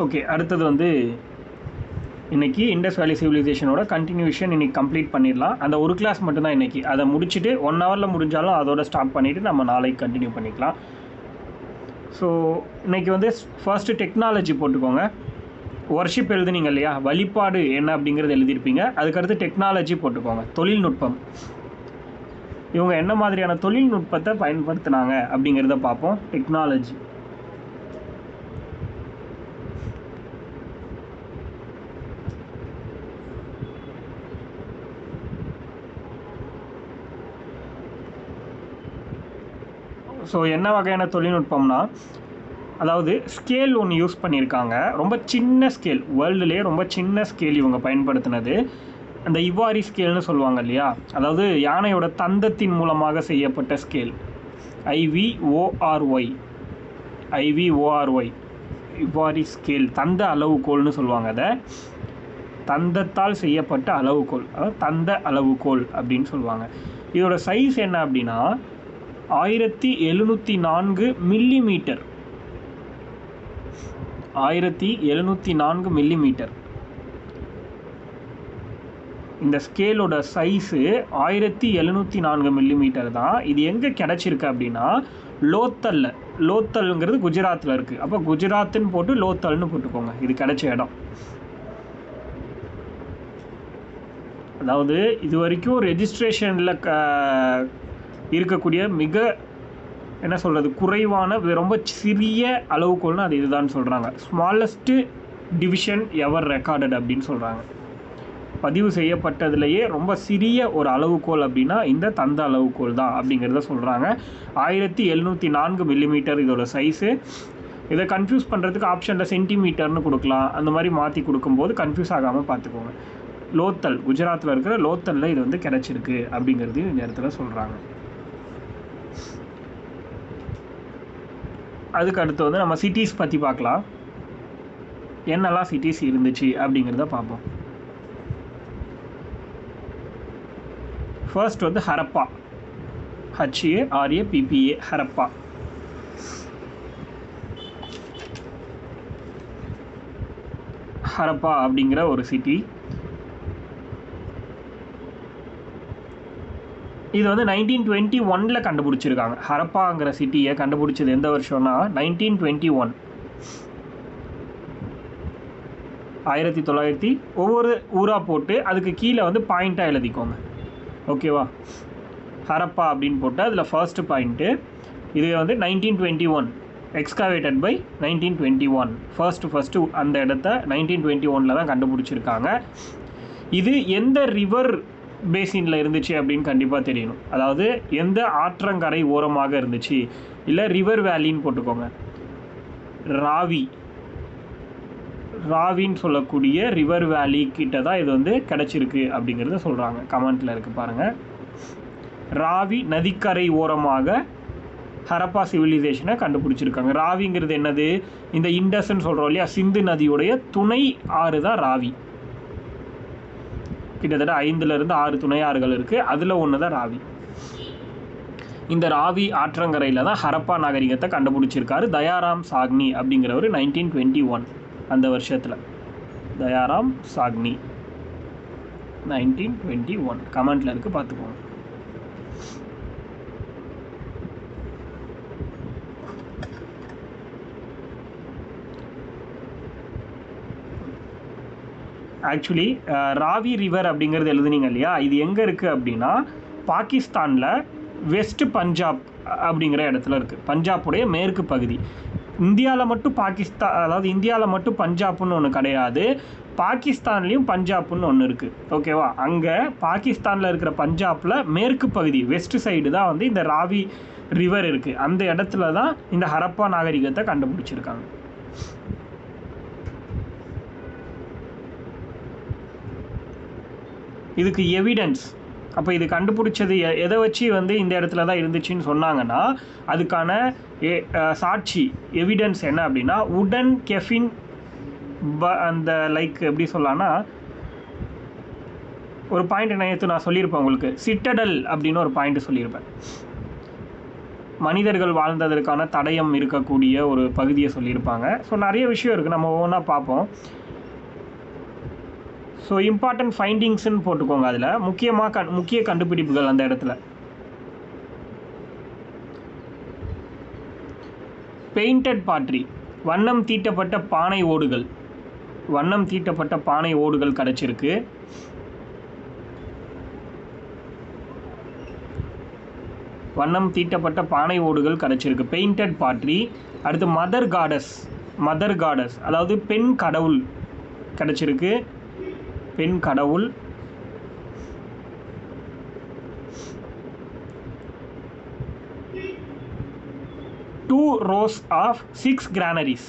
Okay, அடுத்தது வந்து இன்றைக்கி இண்டஸ் வேலி சிவிலைசேஷனோட கண்டினியூஷன் இன்றைக்கி கம்ப்ளீட் பண்ணிடலாம். அந்த ஒரு கிளாஸ் மட்டும்தான் இன்றைக்கி. அதை முடிச்சுட்டு 1 ஹவரில் முடிஞ்சாலும் அதோட ஸ்டாப் பண்ணிவிட்டு நம்ம நாளைக்கு கண்டினியூ பண்ணிக்கலாம். ஸோ இன்றைக்கி வந்து ஃபர்ஸ்ட்டு டெக்னாலஜி போட்டுக்கோங்க. வர்ஷிப் எழுதுனீங்க இல்லையா, வழிபாடு என்ன அப்படிங்கிறது எழுதியிருப்பீங்க. அதுக்கடுத்து டெக்னாலஜி போட்டுக்கோங்க, தொழில்நுட்பம். இவங்க என்ன மாதிரியான தொழில்நுட்பத்தை பயன்படுத்தினாங்க அப்படிங்கிறத பார்ப்போம். டெக்னாலஜி. ஸோ என்ன வகையான தொழில்நுட்பம்னா, அதாவது ஸ்கேல் ஒன்று யூஸ் பண்ணியிருக்காங்க. ரொம்ப சின்ன ஸ்கேல், வேர்ல்டுலேயே ரொம்ப சின்ன ஸ்கேல் இவங்க பயன்படுத்தினது அந்த இவாரி ஸ்கேல்னு சொல்லுவாங்க இல்லையா, அதாவது யானையோட தந்தத்தின் மூலமாக செய்யப்பட்ட ஸ்கேல். IVORY இவாரி ஸ்கேல், தந்த அளவுகோல்னு சொல்லுவாங்க. அதை தந்தத்தால் செய்யப்பட்ட அளவுகோல், அதாவது தந்த அளவுகோல் அப்படின்னு சொல்லுவாங்க. இதோட சைஸ் என்ன அப்படின்னா 1704 மில்லிமீட்டர். 1704 மில்லிமீட்டர். இந்த ஸ்கேலோட சைஸு 1704 மில்லிமீட்டர் தான். இது எங்கே கிடச்சிருக்கு அப்படின்னா லோத்தல்ங்கிறது குஜராத்தில் இருக்குது. அப்போ குஜராத்துன்னு போட்டு லோத்தல்னு போட்டுக்கோங்க, இது கிடைச்ச இடம். அதாவது இது வரைக்கும் ரெஜிஸ்ட்ரேஷனில் இருக்கக்கூடிய மிக என்ன சொல்கிறது குறைவான ரொம்ப சிறிய அளவுகோல்னு அது இதுதான் சொல்கிறாங்க. ஸ்மாலஸ்ட்டு டிவிஷன் எவர் ரெக்கார்டட் அப்படின்னு சொல்கிறாங்க. பதிவு செய்யப்பட்டதுலேயே ரொம்ப சிறிய ஒரு அளவுகோல் அப்படின்னா இந்த தந்த அளவுகோல் தான் அப்படிங்கிறத சொல்கிறாங்க. 1704 மில்லிமீட்டர் இதோட சைஸு. இதை கன்ஃபியூஸ் பண்ணுறதுக்கு ஆப்ஷனில் சென்டிமீட்டர்னு கொடுக்கலாம். அந்த மாதிரி மாற்றி கொடுக்கும்போது கன்ஃபியூஸ் ஆகாமல் பார்த்துக்கோங்க. லோத்தல், குஜராத்தில் இருக்கிற லோத்தலில் இது வந்து கிடச்சிருக்கு அப்படிங்கிறது இந்த இடத்துல சொல்கிறாங்க. அதுக்கு அடுத்து வந்து நம்ம சிட்டிஸ் பற்றி பார்க்கலாம். என்னெல்லாம் சிட்டிஸ் இருந்துச்சு அப்படிங்கிறத பார்ப்போம். ஃபர்ஸ்ட் வந்து ஹரப்பா, HARAPPA, ஹரப்பா. ஹரப்பா அப்படிங்கிற ஒரு சிட்டி. இது வந்து 1921 கண்டுபிடிச்சிருக்காங்க. ஹரப்பாங்கிற சிட்டியை கண்டுபிடிச்சது எந்த வருஷம்னா 1921. 1900 ஒவ்வொரு ஊராக போட்டு அதுக்கு கீழே வந்து பாயிண்ட்டாக எழுதிக்கோங்க, ஓகேவா. ஹரப்பா அப்படின்னு போட்டு அதில் ஃபர்ஸ்ட் பாயிண்ட்டு இது வந்து 1921 எக்ஸ்காவேட்டட் பை 1921. ஃபர்ஸ்ட்டு அந்த இடத்த 1921 தான் கண்டுபிடிச்சிருக்காங்க. இது எந்த ரிவர் பேசினில் இருந்துச்சு அப்படின்னு கண்டிப்பாக தெரியணும். அதாவது எந்த ஆற்றங்கரை ஓரமாக இருந்துச்சு, இல்லை ரிவர் வேலின்னு போட்டுக்கோங்க. ராவின்னு சொல்லக்கூடிய ரிவர் வேலி கிட்ட தான் இது வந்து கிடச்சிருக்கு அப்படிங்கிறத சொல்கிறாங்க. கமெண்ட்டில் இருக்குது பாருங்கள். ராவி நதிக்கரை ஓரமாக ஹரப்பா சிவிலைசேஷனை கண்டுபிடிச்சிருக்காங்க. ராவிங்கிறது என்னது, இந்த இண்டஸ்ன்னு சொல்கிறோம் இல்லையா, சிந்து நதியுடைய துணை ஆறு தான் ராவி. கிட்டத்தட்ட 5 to 6 துணை ஆறுகள் இருக்குது, அதில் ஒன்று தான் ராவி. இந்த ராவி ஆற்றங்கரையில் தான் ஹரப்பா நாகரிகத்தை கண்டுபிடிச்சிருக்காரு தயாராம் சாக்னி அப்படிங்கிறவர் 1921 அந்த வருஷத்தில். தயாராம் சாக்னி 1921 கமெண்ட்டில் இருக்குது, பார்த்துக்கோங்க. ஆக்சுவலி ராவி ரிவர் அப்படிங்கிறது எழுதுனீங்க இல்லையா, இது எங்கே இருக்குது அப்படின்னா பாகிஸ்தானில் வெஸ்ட் பஞ்சாப் அப்படிங்கிற இடத்துல இருக்குது. பஞ்சாப்புடைய மேற்கு பகுதி. இந்தியாவில் மட்டும் அதாவது இந்தியாவில் மட்டும் பஞ்சாப்னு ஒன்று கிடையாது, பாகிஸ்தான்லேயும் பஞ்சாப்னு ஒன்று இருக்குது, ஓகேவா. அங்கே பாகிஸ்தானில் இருக்கிற பஞ்சாப்பில் மேற்கு பகுதி வெஸ்ட் சைடு தான் வந்து இந்த ராவி ரிவர் இருக்குது. அந்த இடத்துல தான் இந்த ஹரப்பா நாகரிகத்தை கண்டுபிடிச்சிருக்காங்க. இதுக்கு எவிடன்ஸ், அப்போ இது கண்டுபிடிச்சது எதை வச்சு வந்து இந்த இடத்துல தான் இருந்துச்சுன்னு சொன்னாங்கன்னா அதுக்கான சாட்சி எவிடன்ஸ் என்ன அப்படின்னா உடன் கெஃபின் அந்த லைக் எப்படி சொல்லலாம்னா ஒரு பாயிண்ட் நேற்று நான் சொல்லியிருப்பேன் உங்களுக்கு, சிட்டடல் அப்படின்னு ஒரு பாயிண்ட் சொல்லியிருப்பேன். மனிதர்கள் வாழ்ந்ததற்கான தடயம் இருக்கக்கூடிய ஒரு பகுதியை சொல்லியிருப்பாங்க. ஸோ நிறைய விஷயம் இருக்குது, நம்ம ஒவ்வொன்றா பார்ப்போம். ஸோ இம்பார்ட்டன்ட் ஃபைண்டிங்ஸ்ன்னு போட்டுக்கோங்க. அதில் முக்கிய கண்டுபிடிப்புகள் அந்த இடத்துல. பெயிண்டட் பாட்ரி, வண்ணம் தீட்டப்பட்ட பானை ஓடுகள், கிடச்சிருக்கு. பெயிண்டட் பாட்ரி. அடுத்து மதர் காடஸ் அதாவது பெண் கடவுள் கிடச்சிருக்கு. பெண் கடவுள். Two rows of six granaries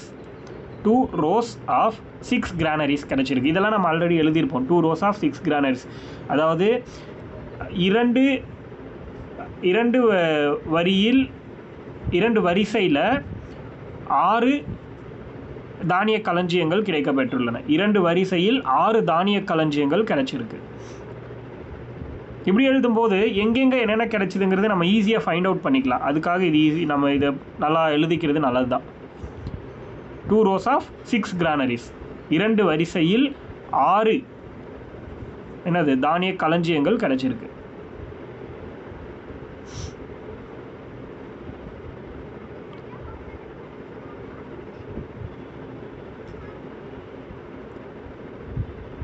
கிடச்சிருக்கு. இதெல்லாம் நம்ம ஆல்ரெடி எழுதியிருப்போம். 2 rows of 6 granaries அதாவது இரண்டு வரிசையில் 6 தானிய களஞ்சியங்கள் கிடைக்கப்பெற்றுள்ளன. 2 வரிசையில் 6 தானிய களஞ்சியங்கள் கிடைச்சிருக்கு. இப்படி எழுதும்போது எங்கெங்கே என்னென்ன கிடைச்சிதுங்கிறது நம்ம ஈஸியாக ஃபைண்ட் அவுட் பண்ணிக்கலாம். அதுக்காக இது ஈஸி, நம்ம இதை நல்லா எழுதிக்கிறது நல்லது தான். 2 rows of 6 granaries, 2 வரிசையில் 6 தானிய களஞ்சியங்கள் கிடைச்சிருக்கு.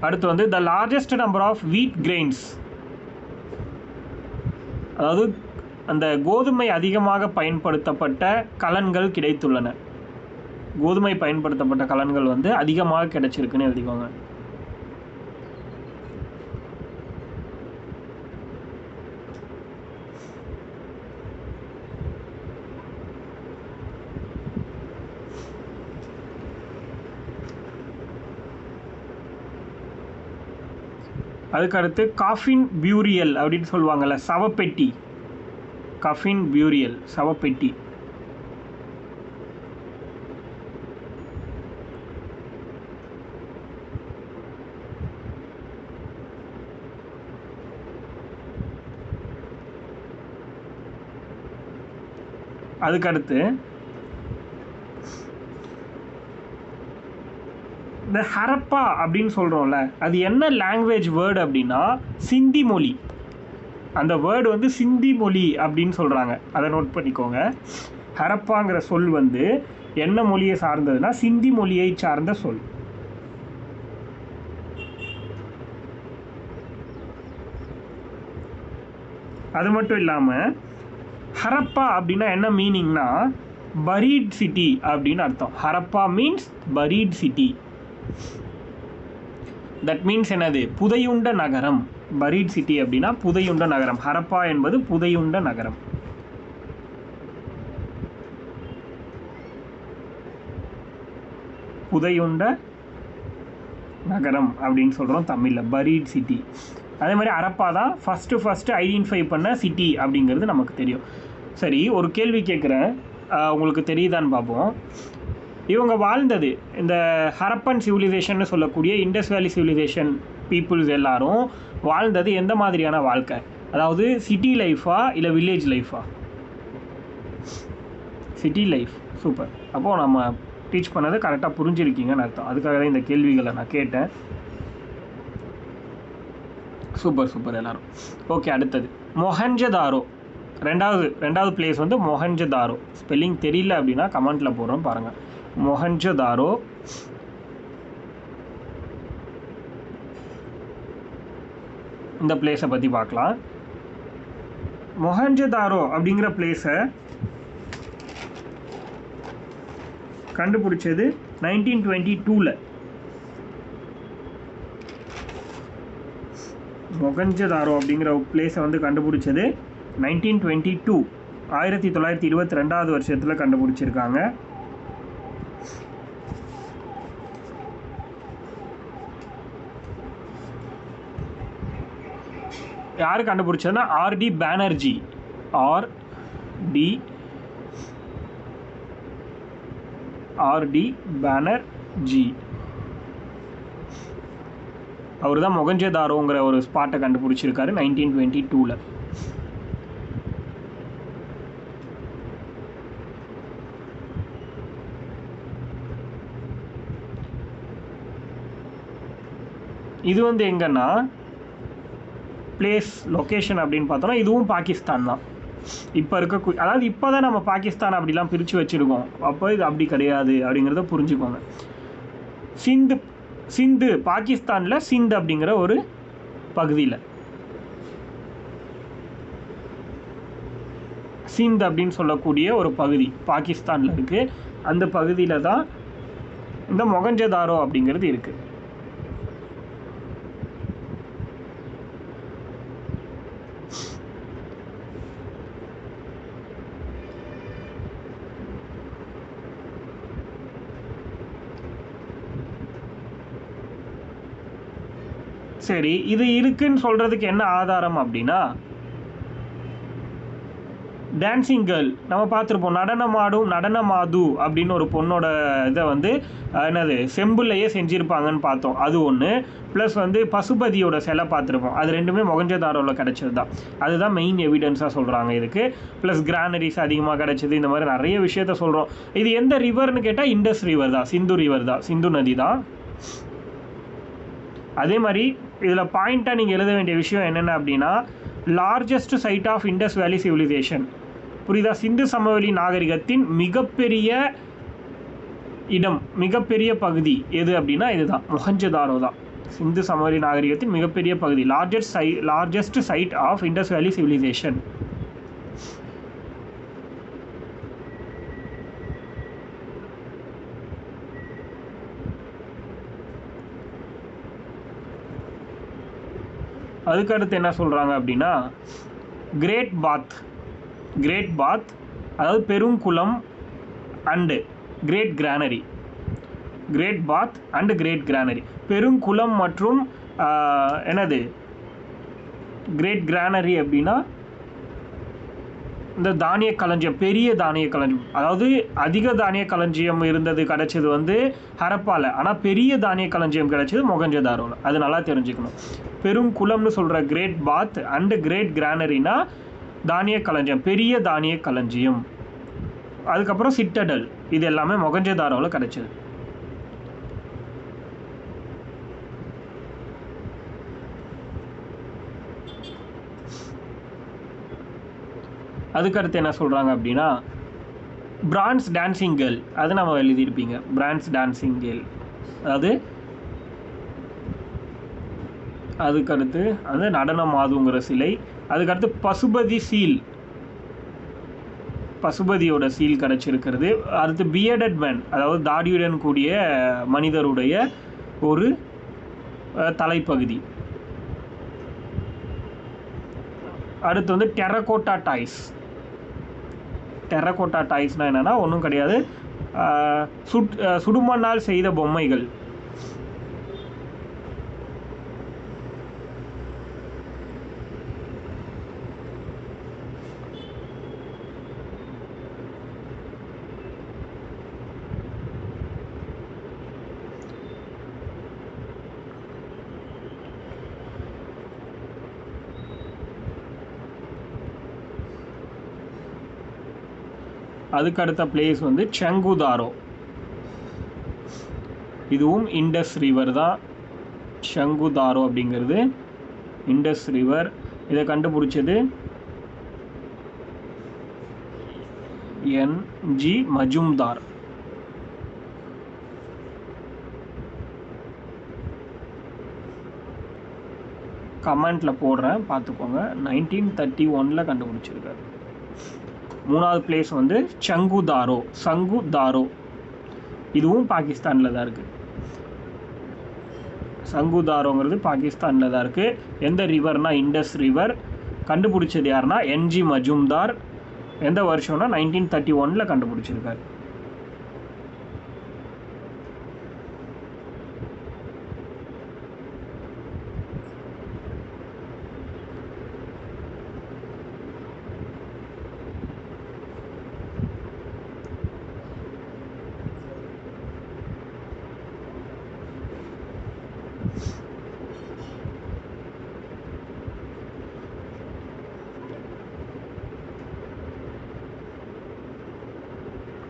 அடுத்து the largest number of wheat grains, அதாவது அந்த கோதுமை அதிகமாக பயன்படுத்தப்பட்ட கலன்கள் கிடைத்துள்ளன. கோதுமை பயன்படுத்தப்பட்ட கலன்கள் அதிகமாக கிடைச்சிருக்குன்னு எழுதிக்கோங்க. அதுக்கடுத்து காஃபின் பியூரியல் அப்படின்னு சொல்லுவாங்கள்ல, சவப்பெட்டி. கஃபின் பியூரியல், சவப்பெட்டி. அதுக்கடுத்து இந்த ஹரப்பா அப்படின்னு சொல்கிறோம்ல, அது என்ன லாங்குவேஜ் வேர்டு அப்படின்னா சிந்தி மொழி. அந்த வேர்டு சிந்தி மொழி அப்படின்னு சொல்கிறாங்க. அதை நோட் பண்ணிக்கோங்க. ஹரப்பாங்கிற சொல் என்ன மொழியை சார்ந்ததுன்னா சிந்தி மொழியை சார்ந்த சொல். அது மட்டும் இல்லாமல் ஹரப்பா அப்படின்னா என்ன மீனிங்னா பரீட் சிட்டி அப்படின்னு அர்த்தம். Harappa means buried city. That means என்னது? புதையுண்ட நகரம். பரீட் சிட்டி அப்படின்னா புதையுண்ட நகரம். ஹரப்பா என்பது புதையுண்ட நகரம். புதையுண்ட நகரம் அப்படின்னு சொல்கிறோம் தமிழில், பரீட் சிட்டி. அதே மாதிரி ஹரப்பா தான் ஃபஸ்ட்டு ஐடென்டிஃபை பண்ண சிட்டி அப்படிங்கிறது நமக்கு தெரியும். சரி, ஒரு கேள்வி கேட்குறேன், உங்களுக்கு தெரியுதான்னு பார்ப்போம். இவங்க வாழ்ந்தது இந்த ஹரப்பன் சிவிலைசேஷன் சொல்லக்கூடிய இண்டஸ் வேலி சிவிலைசேஷன் பீப்புள்ஸ் எல்லாரும் வாழ்ந்தது எந்த மாதிரியான வாழ்க்கை? அதாவது சிட்டி லைஃபா இல்லை வில்லேஜ் லைஃபா? City life. சூப்பர். அப்போது நம்ம டீச் பண்ணது கரெக்டாக புரிஞ்சிருக்கீங்கன்னு அர்த்தம். அதுக்காக தான் இந்த கேள்விகளை நான் கேட்டேன். சூப்பர் எல்லோரும். ஓகே, அடுத்தது மொஹஞ்சதாரோ. ரெண்டாவது பிளேஸ் மொஹஞ்சதாரோ. ஸ்பெல்லிங் தெரியல அப்படின்னா கமெண்ட்டில் போடுறோம் பாருங்கள். மொஹஞ்சதாரோ. இந்த பிளேஸை பற்றி பார்க்கலாம். மொஹஞ்சதாரோ அப்படிங்கிற பிளேஸை கண்டுபிடிச்சது 1922. மொஹஞ்சதாரோ அப்படிங்கிற பிளேஸை கண்டுபிடிச்சது 1922, 1922 வருஷத்தில் கண்டுபிடிச்சிருக்காங்க. யார் கண்டுபிடிச்சதுன்னா ஆர்டி பேனர்ஜி. அவர் தான் மொஹஞ்சதாரோங்கிற ஒரு ஸ்பாட்டை கண்டுபிடிச்சிருக்காரு 1922. இது வந்து எங்கன்னா பிளேஸ் லொக்கேஷன் அப்படின்னு பார்த்தோன்னா இதுவும் பாகிஸ்தான் தான். இப்போ இருக்க அதாவது இப்போ தான் நம்ம பாகிஸ்தான் அப்படிலாம் பிரித்து வச்சுருக்கோம். அப்போ இது அப்படி கிடையாது அப்படிங்கிறத புரிஞ்சுக்கோங்க. சிந்து பாகிஸ்தானில் சிந்து அப்படிங்கிற ஒரு பகுதியில், சிந்து அப்படின்னு சொல்லக்கூடிய ஒரு பகுதி பாகிஸ்தானில் இருக்குது. அந்த பகுதியில் தான் இந்த மொகஞ்சதாரோ அப்படிங்கிறது இருக்குது. சரி, இது இருக்குன்னு சொல்கிறதுக்கு என்ன ஆதாரம் அப்படின்னா, டான்சிங் கேர்ள் நம்ம பார்த்துருப்போம். நடனமாது அப்படின்னு ஒரு பொண்ணோட இதை வந்து என்னது செம்புலையே செஞ்சுருப்பாங்கன்னு பார்த்தோம். அது ஒன்று. ப்ளஸ் வந்து பசுபதியோட சிலை பார்த்துருப்போம். அது ரெண்டுமே மொகஞ்சதாரோவில் கிடச்சது தான். அதுதான் மெயின் எவிடன்ஸாக சொல்கிறாங்க இதுக்கு. ப்ளஸ் கிரானரிஸ் அதிகமாக கிடச்சிது. இந்த மாதிரி நிறைய விஷயத்த சொல்கிறோம். இது எந்த ரிவர்னு கேட்டால் இண்டஸ் ரிவர் தான், சிந்து ரிவர் தான், சிந்து நதி தான். அதே மாதிரி இதில் பாயிண்ட்டாக நீங்கள் எழுத வேண்டிய விஷயம் என்னென்ன அப்படின்னா, largest site of Indus valley civilisation. புரியுதா? சிந்து சமவெளி நாகரிகத்தின் மிகப்பெரிய இடம், மிகப்பெரிய பகுதி எது அப்படின்னா இதுதான், மொஹஞ்சதாரோ தான். சிந்து சமவெளி நாகரிகத்தின் மிகப்பெரிய பகுதி, largest site of Indus valley civilisation. அதுக்கடுத்து என்ன சொல்கிறாங்க அப்படின்னா, கிரேட் பாத் அதாவது பெருங்குளம் and great granary. Great bath and great granary, பெருங்குளம் மற்றும் என்னது கிரேட் கிரானரி அப்படின்னா இந்த தானிய களஞ்சியம், பெரிய தானிய களஞ்சியம். அதாவது அதிக தானிய களஞ்சியம் இருந்தது கிடச்சது வந்து ஹரப்பாவில், ஆனால் பெரிய தானிய களஞ்சியம் கிடச்சது மொகஞ்சதாரோவில். அது நல்லா தெரிஞ்சுக்கணும். பெருங்குளம்னு சொல்கிற கிரேட் பாத் அண்டு கிரேட் கிரானரினா தானிய களஞ்சியம், பெரிய தானிய களஞ்சியம். அதுக்கப்புறம் சிட்டடல், இது எல்லாமே மொகஞ்சதாரோவில் கிடச்சிது. அதுக்கடுத்து என்ன சொல்கிறாங்க அப்படின்னா, பிரான்ஸ் டான்சிங் கேர்ள், அது நம்ம எழுதியிருப்பீங்க. பிரான்ஸ் டான்சிங் கேர்ள், அதாவது அதுக்கடுத்து அது நடனமாதுங்கிற சிலை. அதுக்கடுத்து பசுபதி சீல், பசுபதியோட சீல் கிடச்சிருக்கிறது. அடுத்து பியர்டட் மேன், அதாவது தாடியுடன் கூடிய மனிதருடைய ஒரு தலைப்பகுதி. அடுத்து வந்து டெரகோட்டா டாய்ஸ்னால் என்னென்னா ஒன்றும் கிடையாது, சுடுமண்ணால் செய்த பொம்மைகள். அதுக்கு அடுத்த பிளேஸ் வந்து சங்குதாரோ, இதுவும் இண்டஸ் ரிவர் தான். சங்குதாரோ அப்படிங்கிறது இண்டஸ் ரிவர். இதை கண்டுபிடிச்சது என்ஜி மஜும்தார். கமெண்ட்டில் போடுறேன், பார்த்துக்கோங்க. 1931 கண்டுபிடிச்சிருக்காரு. மூணாவது பிளேஸ் வந்து சங்குதாரோ, இதுவும் பாகிஸ்தானில் தான் இருக்குது. சங்குதாரோங்கிறது பாகிஸ்தானில் தான் இருக்குது. எந்த ரிவர்னா இண்டஸ் ரிவர். கண்டுபிடிச்சது யாருன்னா என்ஜி மஜும்தார். எந்த வருஷம்னா 1931 கண்டுபிடிச்சிருக்காரு.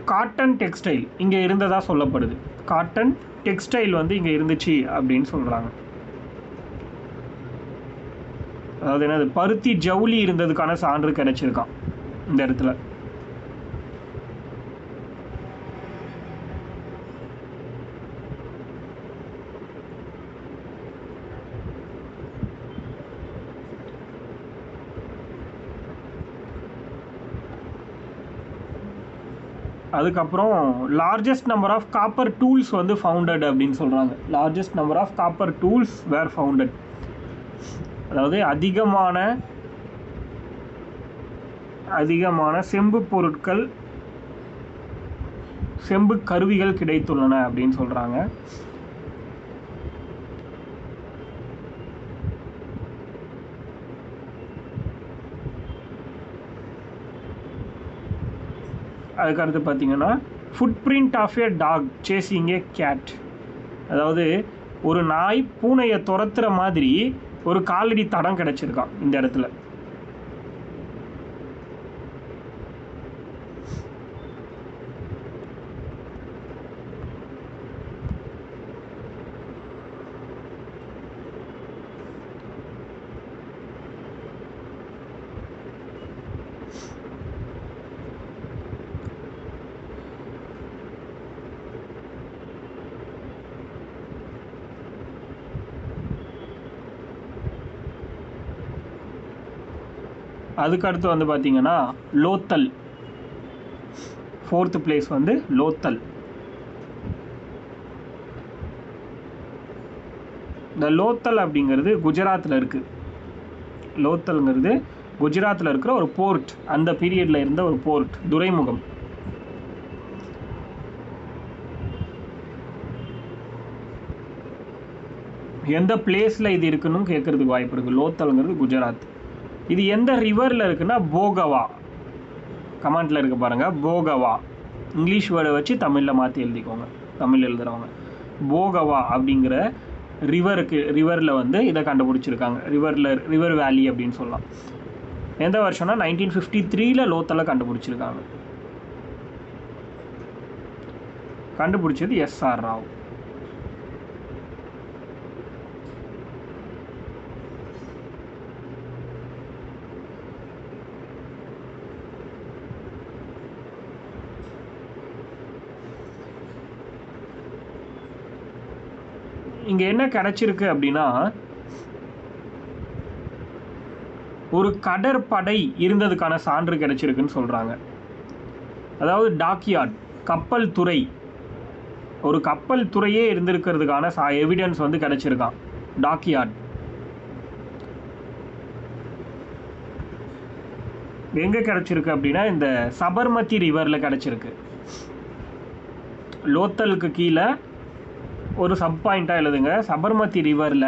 காட்டன் டெக்ஸ்டைல் இங்கே இருந்ததாக சொல்லப்படுது. காட்டன் டெக்ஸ்டைல் வந்து இங்கே இருந்துச்சு அப்படின்னு சொல்கிறாங்க. அதாவது என்னது பருத்தி ஜவுளி இருந்ததுக்கான சான்று கிடைச்சிருக்கான் இந்த இடத்துல. அதுக்கப்புறம் largest number of copper tools வந்து ஃபவுண்டட் அப்படின்னு சொல்கிறாங்க. Largest number of copper tools were founded, அதாவது அதிகமான செம்பு பொருட்கள், செம்பு கருவிகள் கிடைத்துள்ளன அப்படின்னு சொல்கிறாங்க. அதுக்கடுத்து பார்த்தீங்கன்னா footprint of a dog chasing a cat, அதாவது ஒரு நாய் பூனையை துரத்துற மாதிரி ஒரு காலடி தடம் கிடச்சிருக்கான் இந்த இடத்துல. அதுக்கடுத்து வந்து பார்த்தீங்கன்னா லோத்தல், 4th பிளேஸ் வந்து லோத்தல். இந்த லோத்தல் அப்படிங்கிறது குஜராத்தில் இருக்குது. லோத்தல்ங்கிறது குஜராத்தில் இருக்கிற ஒரு போர்ட், அந்த பீரியடில் இருந்த ஒரு போர்ட், துறைமுகம். எந்த பிளேஸில் இது இருக்குன்னு கேட்குறதுக்கு வாய்ப்பு இருக்குது. லோத்தல்ங்கிறது குஜராத். இது எந்த ரிவரில் இருக்குன்னா போகவா, கமெண்ட்டில் இருக்க பாருங்கள், போகவா. இங்கிலீஷ் வேர்டை வச்சு தமிழில் மாற்றி எழுதிக்கோங்க, தமிழ் எழுதுகிறவங்க. போகவா அப்படிங்கிற ரிவரில் வந்து இதை கண்டுபிடிச்சிருக்காங்க. ரிவர் வேலி அப்படின்னு சொல்லலாம். எந்த வருஷம்னா 1953 லோத்தலை கண்டுபிடிச்சிருக்காங்க. கண்டுபிடிச்சது SR ராவ். இங்கே என்ன கிடைச்சிருக்கு அப்படின்னா, ஒரு கடற்படை இருந்ததுக்கான சான்று கிடைச்சிருக்குன்னு சொல்கிறாங்க. அதாவது டாக்யார்ட், கப்பல் துறை, ஒரு கப்பல் துறையே இருந்திருக்கிறதுக்கான எவிடன்ஸ் வந்து கிடைச்சிருக்கான் டாக்யார்ட். எங்கே கிடைச்சிருக்கு அப்படின்னா இந்த சபர்மதி ரிவரில் கிடைச்சிருக்கு. லோத்தலுக்கு கீழே ஒரு சப் பாயிண்ட்டாக எழுதுங்க, சபர்மதி ரிவரில்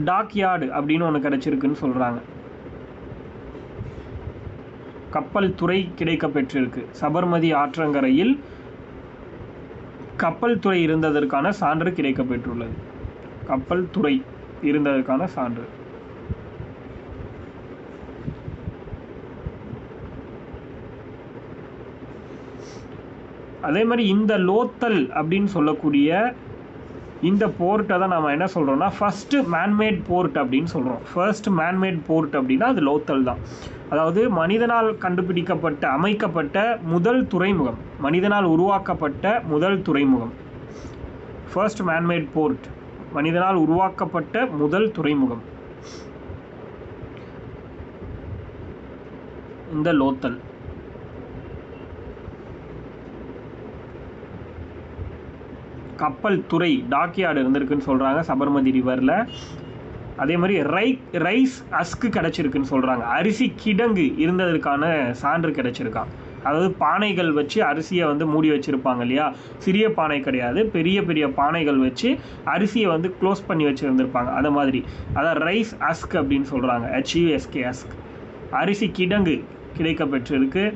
டாக்யார்டு அப்படின்னு ஒன்று கிடச்சிருக்குன்னு சொல்கிறாங்க. கப்பல் துறை கிடைக்க பெற்றிருக்கு. சபர்மதி ஆற்றங்கரையில் கப்பல் துறை இருந்ததற்கான சான்று கிடைக்க பெற்றுள்ளது. கப்பல் துறை இருந்ததற்கான சான்று. அதே மாதிரி இந்த லோத்தல் அப்படின்னு சொல்லக்கூடிய இந்த போர்ட்டை தான் நம்ம என்ன சொல்கிறோம்னா ஃபர்ஸ்ட் மேன்மேட் போர்ட் அப்படின்னு சொல்கிறோம். ஃபர்ஸ்ட் மேன்மேட் போர்ட் அப்படின்னா அது லோத்தல் தான். அதாவது மனிதனால் கண்டுபிடிக்கப்பட்ட அமைக்கப்பட்ட முதல் துறைமுகம், மனிதனால் உருவாக்கப்பட்ட முதல் துறைமுகம். ஃபர்ஸ்ட் மேன்மேட் போர்ட், மனிதனால் உருவாக்கப்பட்ட முதல் துறைமுகம் இந்த லோத்தல். கப்பல் துறை டாக்யார்டு இருந்திருக்குன்னு சொல்கிறாங்க சபர்மதி ரிவரில். அதே மாதிரி ரைஸ் அஸ்க்கு கிடச்சிருக்குன்னு சொல்கிறாங்க. அரிசி கிடங்கு இருந்ததற்கான சான்று கிடச்சிருக்கான். அதாவது பானைகள் வச்சு அரிசியை வந்து மூடி வச்சுருப்பாங்க இல்லையா, சிறிய பானை கிடையாது, பெரிய பெரிய பானைகள் வச்சு அரிசியை வந்து க்ளோஸ் பண்ணி வச்சுருந்துருப்பாங்க. அது மாதிரி அதான் ரைஸ் அஸ்க் அப்படின்னு சொல்கிறாங்க. HUSK ask. அரிசி கிடங்கு கிடைக்க பெற்றிருக்கு.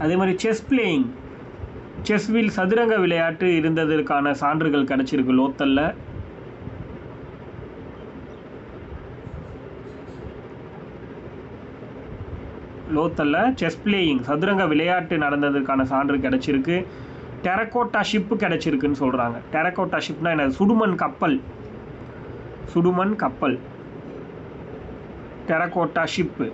அதே மாதிரி செஸ் பிளேயிங், செஸ் வீல் சதுரங்க விளையாட்டு இருந்ததற்கான சான்றுகள் கிடச்சிருக்கு லோத்தலில். லோத்தலில் செஸ் பிளேயிங் சதுரங்க விளையாட்டு நடந்ததற்கான சான்று கிடச்சிருக்கு. டெரகோட்டா ஷிப்பு கிடச்சிருக்குன்னு சொல்கிறாங்க. டெரகோட்டா ஷிப்னா என்ன? சுடுமண் கப்பல். சுடுமண் கப்பல், டெரகோட்டா ஷிப்பு.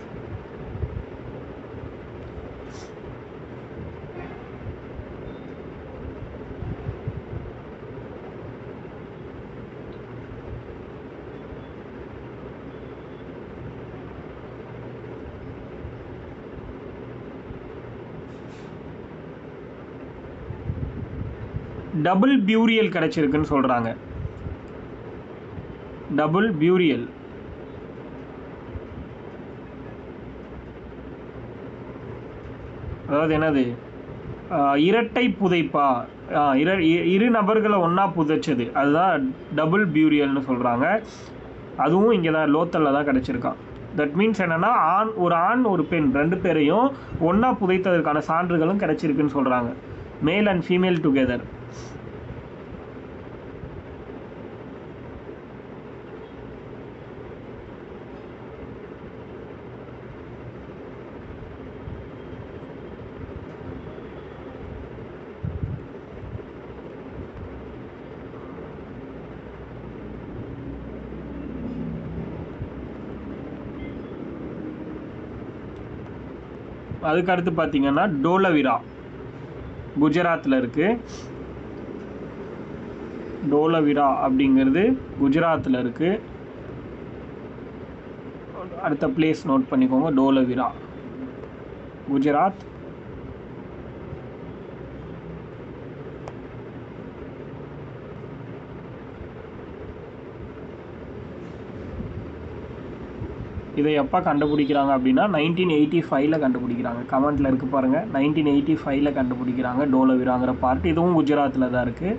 டபுள் பியூரியல் கிடச்சிருக்குன்னு சொல்கிறாங்க. டபுள் பியூரியல், அதாவது என்னது? இரட்டை புதைப்பா, இரு நபர்களை ஒன்றா புதைச்சது, அதுதான் டபுள் பியூரியல்னு சொல்கிறாங்க. அதுவும் இங்கே தான் லோத்தலில் தான் கிடச்சிருக்கான். தட் மீன்ஸ் என்னென்னா, ஒரு ஆண் ஒரு பெண் 2 பேரையும் ஒன்றா புதைத்ததற்கான சான்றுகளும் கிடச்சிருக்குன்னு சொல்கிறாங்க. Male and female together. அதுக்கு அடுத்து பார்த்தீங்கன்னா டோலவிரா குஜராத்தில் இருக்குது. டோலவிரா அப்படிங்கிறது குஜராத்தில் இருக்குது. அடுத்த பிளேஸ் நோட் பண்ணிக்கோங்க, டோலவிரா, குஜராத். இதை எப்போ கண்டுபிடிக்கிறாங்க அப்படின்னா 1985 கண்டுபிடிக்கிறாங்க. கமெண்ட்டில் இருக்குது பாருங்கள், 1985 கண்டுபிடிக்கிறாங்க டோலவிராங்கிற பார்ட். இதுவும் குஜராத்தில் தான் இருக்குது.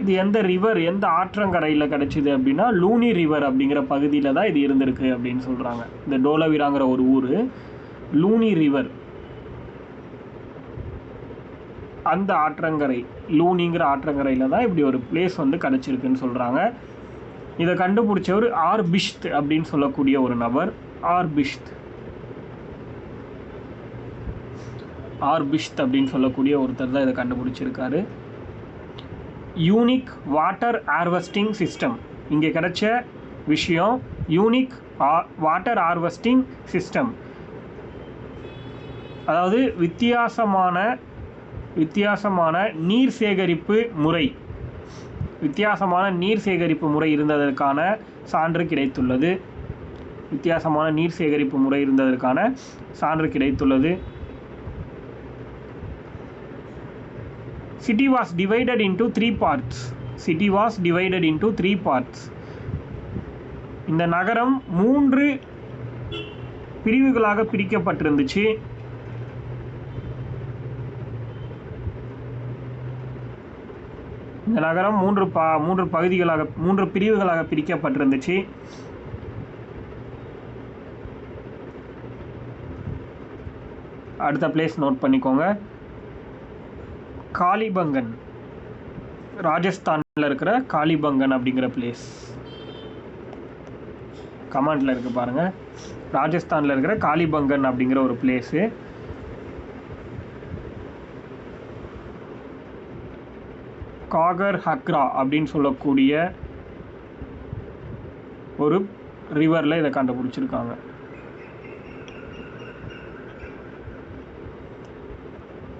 இது எந்த ரிவர், எந்த ஆற்றங்கரையில் கிடச்சிது அப்படின்னா லூனி ரிவர் அப்படிங்கிற பகுதியில் தான் இது இருந்திருக்கு அப்படின்னு சொல்கிறாங்க. இந்த டோலவிராங்கிற ஒரு ஊர், லூனி ரிவர், அந்த ஆற்றங்கரை, லூனிங்கிற ஆற்றங்கரையில் தான் இப்படி ஒரு பிளேஸ் வந்து கிடச்சிருக்குன்னு சொல்கிறாங்க. இதை கண்டுபிடிச்சவர் ஆர்பிஷ்த் அப்படின்னு சொல்லக்கூடிய ஒரு நபர். ஆர்பிஷ்த் அப்படின்னு சொல்லக்கூடிய ஒருத்தர் தான் இதை கண்டுபிடிச்சிருக்காரு. யூனிக் வாட்டர் ஹார்வெஸ்டிங் சிஸ்டம், இங்கே கிடைச்ச விஷயம் யூனிக் வாட்டர் ஹார்வெஸ்டிங் சிஸ்டம், அதாவது வித்தியாசமான நீர் சேகரிப்பு முறை, வித்தியாசமான நீர் சேகரிப்பு முறை இருந்ததற்கான சான்று கிடைத்துள்ளது. வித்தியாசமான நீர் சேகரிப்பு முறை இருந்ததற்கான சான்று கிடைத்துள்ளது. City was divided into 3 parts. City was divided into 3 parts. இந்த நகரம் 3 பிரிவுகளாக பிரிக்கப்பட்டிருந்துச்சு. இந்த நகரம் 3 பகுதிகளாக 3 பிரிவுகளாக பிரிக்கப்பட்டிருந்துச்சு. அடுத்த பிளேஸ் நோட் பண்ணிக்கோங்க, காளிபங்கன், ராஜஸ்தானில் இருக்கிற காளிபங்கன் அப்படிங்கிற பிளேஸ். கமெண்டில் இருக்குது பாருங்கள், ராஜஸ்தானில் இருக்கிற காளிபங்கன் அப்படிங்கிற ஒரு பிளேஸு. காகர் ஹக்ரா அப்படின்னு சொல்லக்கூடிய ஒரு ரிவரில் இதை கண்டுபிடிச்சிருக்காங்க.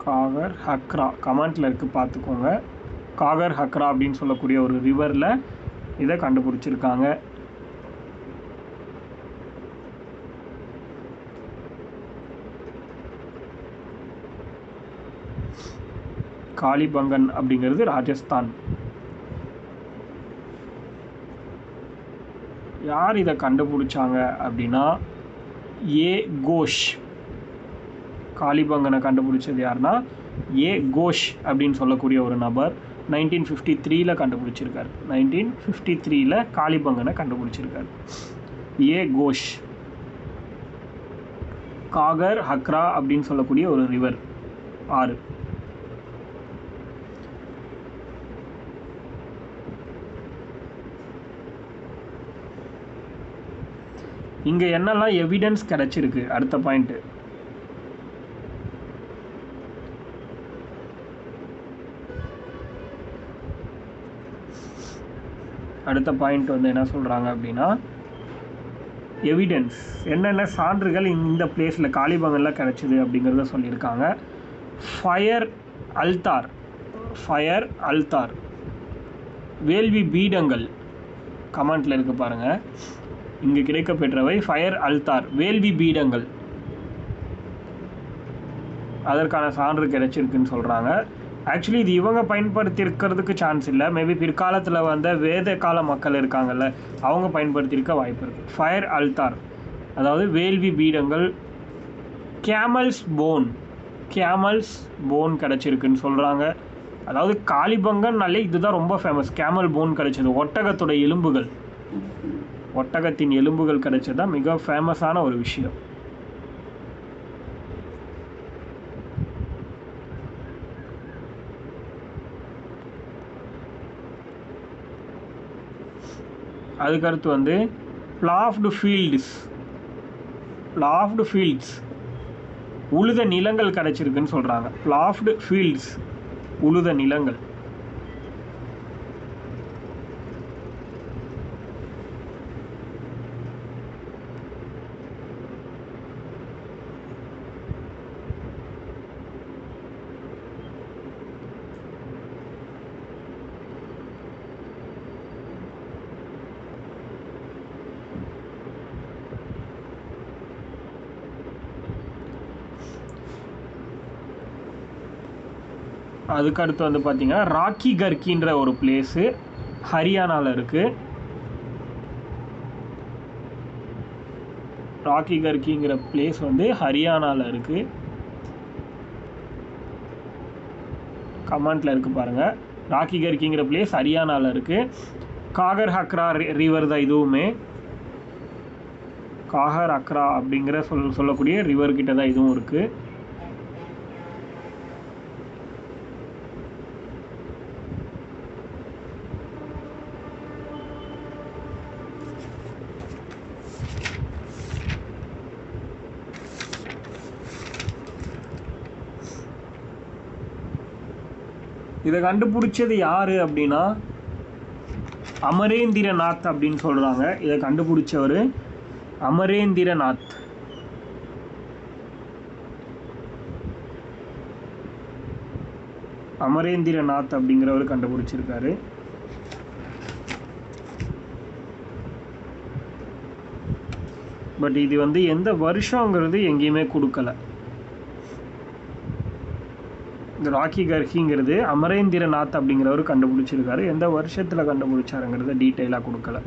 காகர் ஹக்ரா கமெண்ட்டில் இருக்குது பார்த்துக்கோங்க. காகர் ஹக்ரா அப்படின்னு சொல்லக்கூடிய ஒரு ரிவரில் இதை கண்டுபிடிச்சிருக்காங்க. காளிபங்கன் அப்படிங்கிறது ராஜஸ்தான். யார் இதை கண்டுபிடிச்சாங்க அப்படின்னா ஏ கோஷ். காளிபங்கனை கண்டுபிடிச்சது யாருன்னா ஏ கோஷ் அப்படின்னு சொல்லக்கூடிய ஒரு நபர் 1953 கண்டுபிடிச்சிருக்காரு. 1953 காளிபங்கனை கண்டுபிடிச்சிருக்காரு ஏ கோஷ். காகர் ஹக்ரா அப்படின்னு சொல்லக்கூடிய ஒரு ரிவர், ஆறு. இங்கே என்னெல்லாம் எவிடன்ஸ் கிடச்சிருக்கு, அடுத்த பாயிண்ட்டு. அடுத்த பாயிண்ட் வந்து என்ன சொல்கிறாங்க அப்படின்னா, எவிடன்ஸ் என்னென்ன சான்றுகள் இந்த பிளேஸில் காலிபங்கனில் கிடச்சிது அப்படிங்கிறத சொல்லியிருக்காங்க. ஃபயர் அல்தார், வேள்வி பீடங்கள் கமெண்ட்டில் இருக்குது பாருங்கள். இங்கு கிடைக்கப்பெற்றவை ஃபயர் அல்தார், வேள்வி பீடங்கள், அதற்கான சான்று கிடைச்சிருக்குன்னு சொல்கிறாங்க. ஆக்சுவலி இது இவங்க பயன்படுத்தியிருக்கிறதுக்கு சான்ஸ் இல்லை. மேபி பிற்காலத்தில் வந்த வேத கால மக்கள் இருக்காங்கல்ல, அவங்க பயன்படுத்தியிருக்க வாய்ப்பு இருக்குது. ஃபயர் அல்தார் அதாவது வேள்வி பீடங்கள். கேமல்ஸ் போன் கிடச்சிருக்குன்னு சொல்கிறாங்க. அதாவது காலிபங்கன்னாலே இதுதான் ரொம்ப ஃபேமஸ். கேமல் போன் கிடச்சது, ஒட்டகத்தின் எலும்புகள் கிடைச்சது தான் மிக ஃபேமஸான ஒரு விஷயம். அதுக்கடுத்து வந்து பிளாஃப்டு ஃபீல்ட்ஸ் உழுத நிலங்கள் கிடச்சிருக்குன்னு சொல்கிறாங்க. பிளாஃப்டு ஃபீல்ட்ஸ் உழுத நிலங்கள். அதுக்கடுத்து வந்து பார்த்திங்கன்னா ராக்கி கர்கின்ற ஒரு பிளேஸு ஹரியானாவில் இருக்குது. ராக்கி கர்கிங்கிற பிளேஸ் வந்து ஹரியானாவில் இருக்குது. கமெண்ட்டில் இருக்குது பாருங்கள். ராக்கி கர்கிங்கிற பிளேஸ் ஹரியானாவில் இருக்குது. காகர் ஹக்ரா ரிவர் தான் இதுவுமே. காகர் அக்ரா அப்படிங்கிற சொல்லக்கூடிய ரிவர் கிட்ட தான் இதுவும் இருக்குது. இதை கண்டுபிடிச்சது யார் அப்படின்னா அமரேந்திரநாத் அப்படின்னு சொல்கிறாங்க. இதை கண்டுபிடிச்சவர் அமரேந்திரநாத். அப்படிங்கிறவர் கண்டுபிடிச்சிருக்காரு. பட் இது வந்து எந்த வருஷங்கிறது எங்கேயுமே கொடுக்கல. இந்த ராக்கி கர்கிங்கிறது அமரேந்திரநாத் அப்படிங்கிறவர் கண்டுபிடிச்சிருக்காரு. எந்த வருஷத்தில் கண்டுபிடிச்சாருங்கிறத டீட்டெயிலாக கொடுக்கல.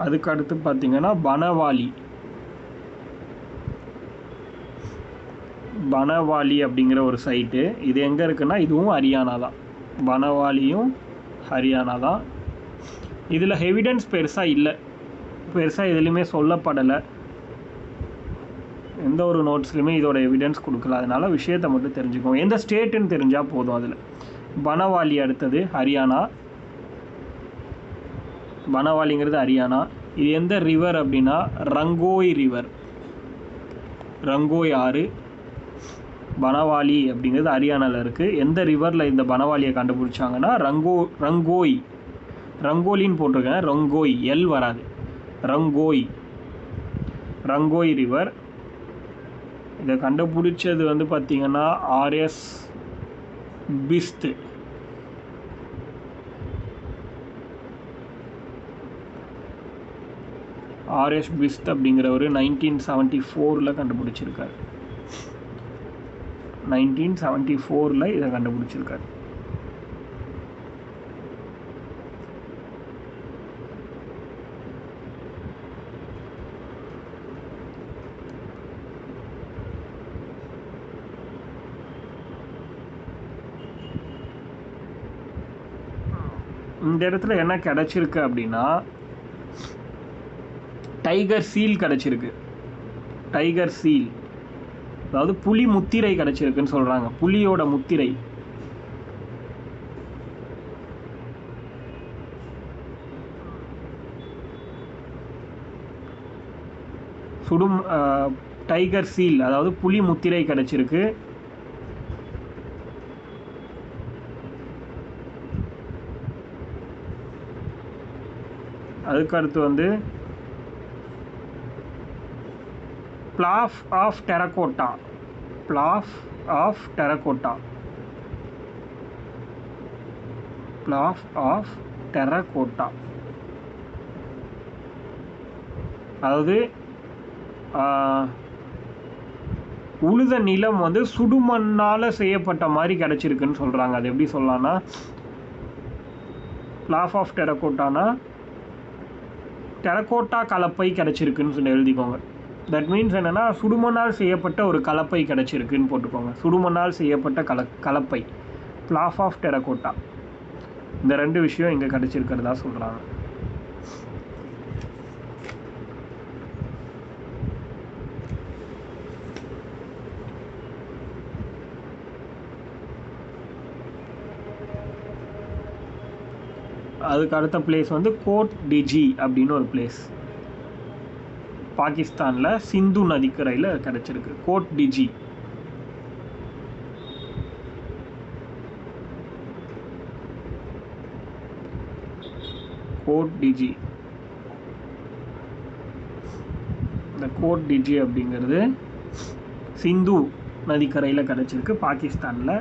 அதுக்கு அடுத்து பார்த்தீங்கன்னா பனவாலி அப்படிங்கிற ஒரு சைட்டு. இது எங்கே இருக்குன்னா இதுவும் ஹரியானா தான். பனவாலியும் ஹரியானா தான். இதில் எவிடன்ஸ் பெருசாக எதுலையுமே சொல்லப்படலை. எந்த ஒரு நோட்ஸ்லையுமே இதோட எவிடன்ஸ் கொடுக்கல. அதனால் விஷயத்தை மட்டும் தெரிஞ்சுக்கோங்க. எந்த ஸ்டேட்டுன்னு தெரிஞ்சால் போதும். அதில் பனவாலி அடுத்தது ஹரியானா. பனவாலிங்கிறது ஹரியானா. இது எந்த ரிவர் அப்படின்னா ரங்கோய் ஆறு. பனவாலி அப்படிங்கிறது ஹரியானாவில் இருக்குது. எந்த ரிவரில் இந்த பனவாலியை கண்டுபிடிச்சாங்கன்னா ரங்கோலின்னு போட்டிருக்கேன். ரங்கோய், எல் வராது. ரங்கோய் ரிவர். இதை கண்டுபிடிச்சது வந்து பார்த்திங்கன்னா ஆர்எஸ் பிஸ்த் அப்படிங்கிறவர் 1974 கண்டுபிடிச்சிருக்காரு. 1974 இதை கண்டுபிடிச்சிருக்காரு. இந்த இடத்துல என்ன கிடைச்சிருக்கு அப்படின்னா டைகர் சீல் கிடச்சிருக்கு. அதாவது புலி முத்திரை கிடச்சிருக்குன்னு சொல்கிறாங்க. புலியோட முத்திரை. சுடும் டைகர் சீல், அதாவது புலி முத்திரை கிடச்சிருக்கு. அதுக்கடுத்து வந்து plough of terracotta, plough of terracotta, plough of terracotta, அதாவது உழுத நிலம் வந்து சுடுமண்ணால் செய்யப்பட்ட மாதிரி கிடச்சிருக்குன்னு சொல்கிறாங்க. அது எப்படி சொல்லலாம்னா, பிளாஃப் ஆஃப் டெரகோட்டானா டெரகோட்டா கலப்பை கிடச்சிருக்குன்னு சொல்லி எழுதிக்கோங்க. தட் மீன்ஸ் என்னென்னா, சுடுமண்ணால் செய்யப்பட்ட ஒரு கலப்பை கிடச்சிருக்குன்னு போட்டுக்கோங்க. சுடுமண்ணால் செய்யப்பட்ட கலப்பை, பிளாஃப் ஆஃப் டெரகோட்டா. இந்த 2 விஷயம் இங்கே கிடச்சிருக்கிறதா சொல்கிறாங்க. அதுக்கு அடுத்த பிளேஸ் வந்து கோட் டிஜி அப்படின்னு ஒரு பிளேஸ், பாகிஸ்தானில் சிந்து நதிக்கரையில் கிடச்சிருக்கு. கோட் டிஜி. கோட் டிஜி, இந்த கோட் டிஜி அப்படிங்கிறது சிந்து நதிக்கரையில் கிடச்சிருக்கு பாகிஸ்தானில்.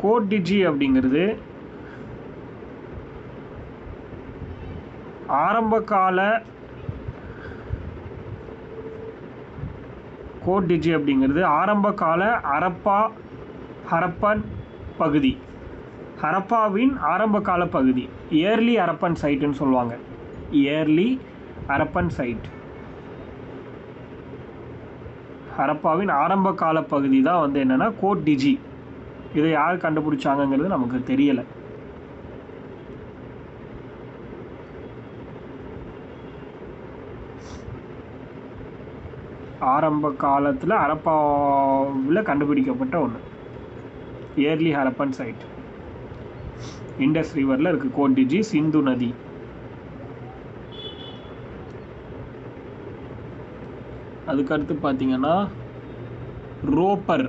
கோட் டிஜி அப்படிங்கிறது ஆரம்பகால ஹரப்பன் பகுதி, ஹரப்பாவின் ஆரம்பகால பகுதி, இயர்லி ஹரப்பன் சைட்டுன்னு சொல்லுவாங்க. இயர்லி ஹரப்பன் சைட், ஹரப்பாவின் ஆரம்பகால பகுதி தான் வந்து என்னென்னா கோட் டிஜி. இதை யார் கண்டுபிடிச்சாங்கங்கிறது நமக்கு தெரியலை. ஆரம்ப காலத்தில் ஹரப்பாவில் கண்டுபிடிக்கப்பட்ட ஒன்று, இயர்லி ஹரப்பன் சைட். இண்டஸ் ரிவரில் இருக்குது கோட் டிஜி, சிந்து நதி. அதுக்கடுத்து பார்த்தீங்கன்னா ரோப்பர்,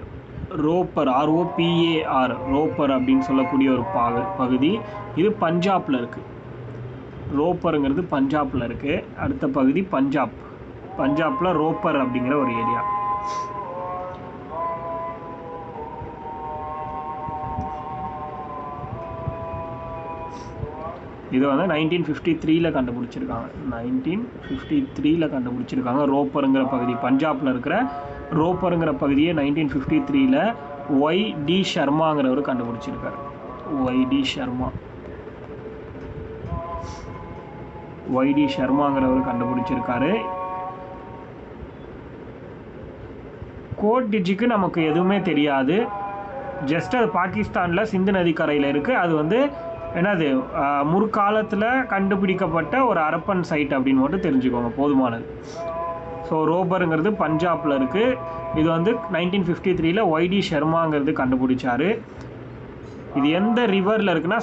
ROPAR, ரோப்பர் அப்படின்னு சொல்லக்கூடிய ஒரு பகுதி. இது பஞ்சாபில் இருக்குது. ரோப்பருங்கிறது பஞ்சாபில் இருக்குது. அடுத்த பகுதி பஞ்சாபில் ரோப்பர் அப்படிங்கிற ஒரு ஏரியா. இது வந்து 1953 கண்டுபிடிச்சிருக்காங்க. 1953 கண்டுபிடிச்சிருக்காங்க ரோப்பருங்கிற பகுதி. பஞ்சாபில் இருக்கிற ரோப்பருங்கிற பகுதியை 1953 YD ஷர்மாங்கிறவர் கண்டுபிடிச்சிருக்காரு. YD ஷர்மாங்கிறவர் கண்டுபிடிச்சிருக்காரு. கோட் டிஜிக்கு நமக்கு எதுவுமே தெரியாது. ஜஸ்ட் அது பாகிஸ்தானில் சிந்து நதிக்கரையில் இருக்குது. அது வந்து என்னது, முற்காலத்தில் கண்டுபிடிக்கப்பட்ட ஒரு ஹரப்பன் சைட் அப்படின்னு மட்டும் தெரிஞ்சுக்கோங்க, போதுமானது. ஸோ ரோப்பருங்கிறது பஞ்சாபில் இருக்குது. இது வந்து 1953 YD ஷர்மாங்கிறது கண்டுபிடிச்சார். இது எந்த ரிவரில் இருக்குன்னா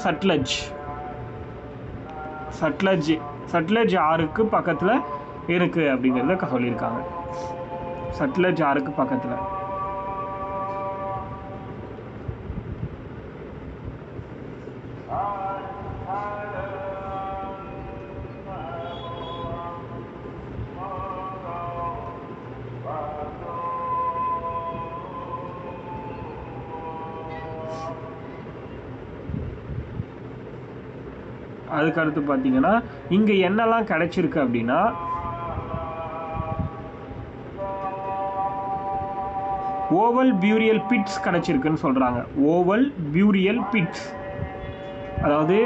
சட்லஜ் ஆறுக்கு பக்கத்தில் இருக்குது அப்படிங்கிறத சொல்லியிருக்காங்க. சட்லஜ் ஆறுக்கு பக்கத்தில். அதுக்கடுத்து பார்த்தீங்கன்னா இங்கே என்னெல்லாம் கிடைச்சிருக்கு அப்படின்னா, ஓவல் பியூரியல் பிட்ஸ் கிடைச்சிருக்குன்னு சொல்கிறாங்க. ஓவல் பியூரியல் பிட்ஸ், அதாவது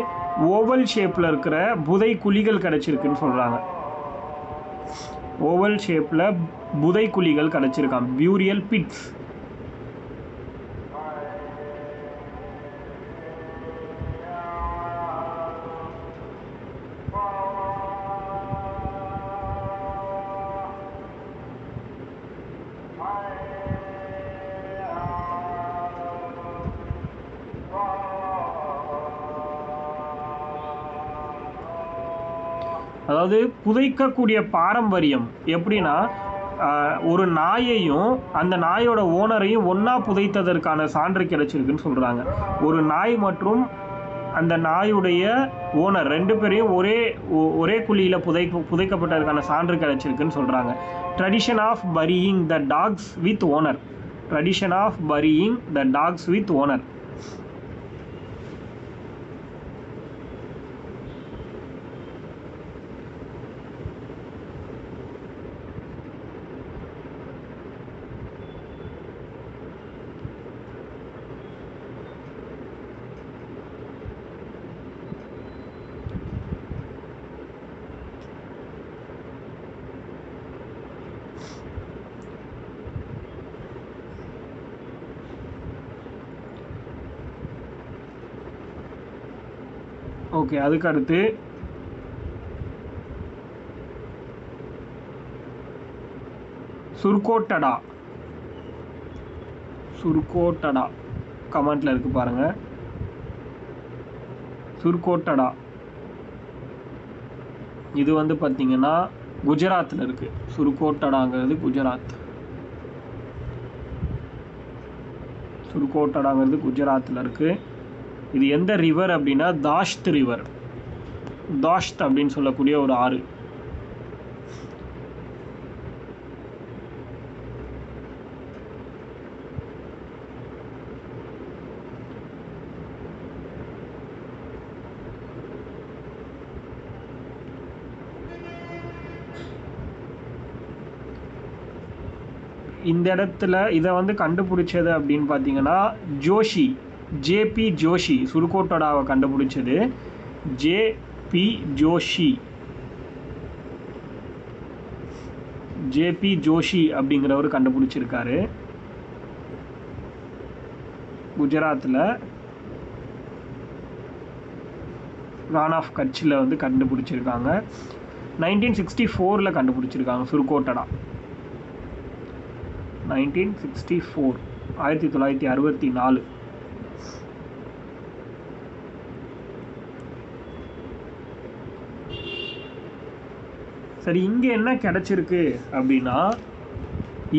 ஓவல் ஷேப்பில் இருக்கிற புதை குழிகள் கிடைச்சிருக்குன்னு சொல்கிறாங்க. ஓவல் ஷேப்பில் புதை குழிகள் கிடைச்சிருக்கான், பியூரியல் பிட்ஸ். அதாவது புதைக்கக்கூடிய பாரம்பரியம் எப்படின்னா, ஒரு நாயையும் அந்த நாயோட ஓனரையும் ஒன்றா புதைத்ததற்கான சான்று கிடைச்சிருக்குன்னு சொல்கிறாங்க. ஒரு நாய் மற்றும் அந்த நாயுடைய ஓனர் 2 பேரையும் ஒரே குழியில் புதைக்கப்பட்டதற்கான சான்று கிடைச்சிருக்குன்னு சொல்கிறாங்க. Tradition of burying the dogs with owner. Tradition of burying the dogs with owner. Okay, அதுக்கு அடுத்து சுர்கோட்டடா. சுர்கோட்டடா கமெண்ட்ல இருக்கு பாருங்க. சுர்கோட்டடா இது வந்து பார்த்தீங்கன்னா குஜராத்தில் இருக்கு. சுர்கோட்டடாங்கிறது குஜராத். சுர்கோட்டடாங்கிறது குஜராத்தில் இருக்கு. இது எந்த ரிவர் அப்படின்னா தாஷ்த் ரிவர். தாஷ்த் அப்படின்னு சொல்லக்கூடிய ஒரு ஆறு. இந்த இடத்துல இதை வந்து கண்டுபிடிச்சது அப்படின்னு பார்த்தீங்கன்னா ஜோஷி, ஜேபி ஜோஷி. சுர்கோட்டடாவை கண்டுபிடிச்சது ஜேபி ஜோஷி. ஜேபி ஜோஷி அப்படிங்கிறவர் கண்டுபிடிச்சிருக்காரு. குஜராத்தில் ரான் ஆஃப் கட்சில் வந்து கண்டுபிடிச்சிருக்காங்க. 1964 கண்டுபிடிச்சிருக்காங்க சுர்கோட்டடா. 1964, 1964. சரி, இங்கே என்ன கிடைச்சிருக்கு அப்படின்னா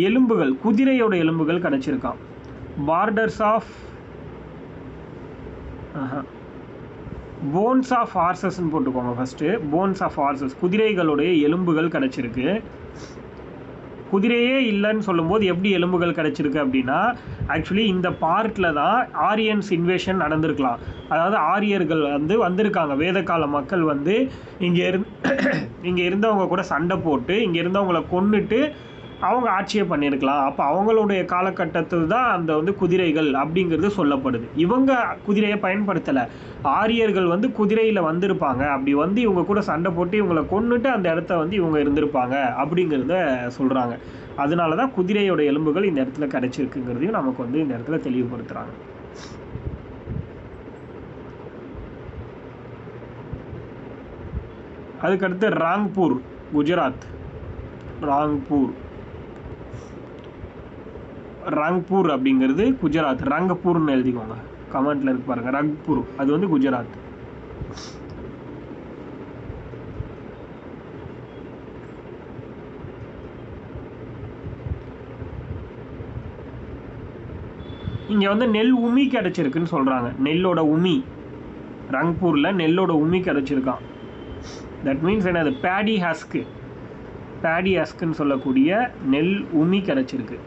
எலும்புகள், குதிரையோட எலும்புகள் கிடைச்சிருக்கான். பார்டர்ஸ் ஆஃப் போன்ஸ் ஆஃப் ஹார்சஸ்ன்னு போட்டுக்கோங்க ஃபஸ்ட்டு. போன்ஸ் ஆஃப் ஹார்சஸ், குதிரைகளுடைய எலும்புகள் கிடைச்சிருக்கு. குதிரையே இல்லைன்னு சொல்லும்போது எப்படி எலும்புகள் கிடைச்சிருக்கு அப்படின்னா, ஆக்சுவலி இந்த பார்ட்டில் தான் ஆரியன்ஸ் இன்வேஷன் நடந்திருக்கலாம். அதாவது ஆரியர்கள் வந்து வந்திருக்காங்க. வேதகால மக்கள் வந்து இங்கே இருந்தவங்க கூட சண்டை போட்டு இங்கே இருந்தவங்களை கொன்னுட்டு அவங்க ஆட்சியை பண்ணியிருக்கலாம். அப்போ அவங்களுடைய காலகட்டத்தில் தான் அந்த வந்து குதிரைகள் அப்படிங்கிறது சொல்லப்படுது. இவங்க குதிரையை பயன்படுத்தலை. ஆரியர்கள் வந்து குதிரையில் வந்திருப்பாங்க. அப்படி வந்து இவங்க கூட சண்டை போட்டு இவங்களை கொன்னுட்டு அந்த இடத்த வந்து இவங்க இருந்திருப்பாங்க அப்படிங்கிறத சொல்கிறாங்க. அதனால தான் குதிரையோட எலும்புகள் இந்த இடத்துல கிடைச்சிருக்குங்கிறதையும் நமக்கு வந்து இந்த இடத்துல தெளிவுபடுத்துகிறாங்க. அதுக்கடுத்து ராங்பூர், குஜராத். ரங்பூர் அப்படிங்கிறது குஜராத். ரங்கப்பூர்னு எழுதிக்கோங்க, கமெண்ட்ல இருக்கு பாருங்க. ரங்பூர் அது வந்து குஜராத். இங்க வந்து நெல் உமி கிடைச்சிருக்குன்னு சொல்றாங்க. நெல்லோட உமி, ரங்பூர்ல நெல்லோட உமி கிடைச்சிருக்கான். தட் மீன்ஸ் என்னது, பேடி ஹஸ்க்குன்னு சொல்லக்கூடிய நெல் உமி கிடைச்சிருக்கு.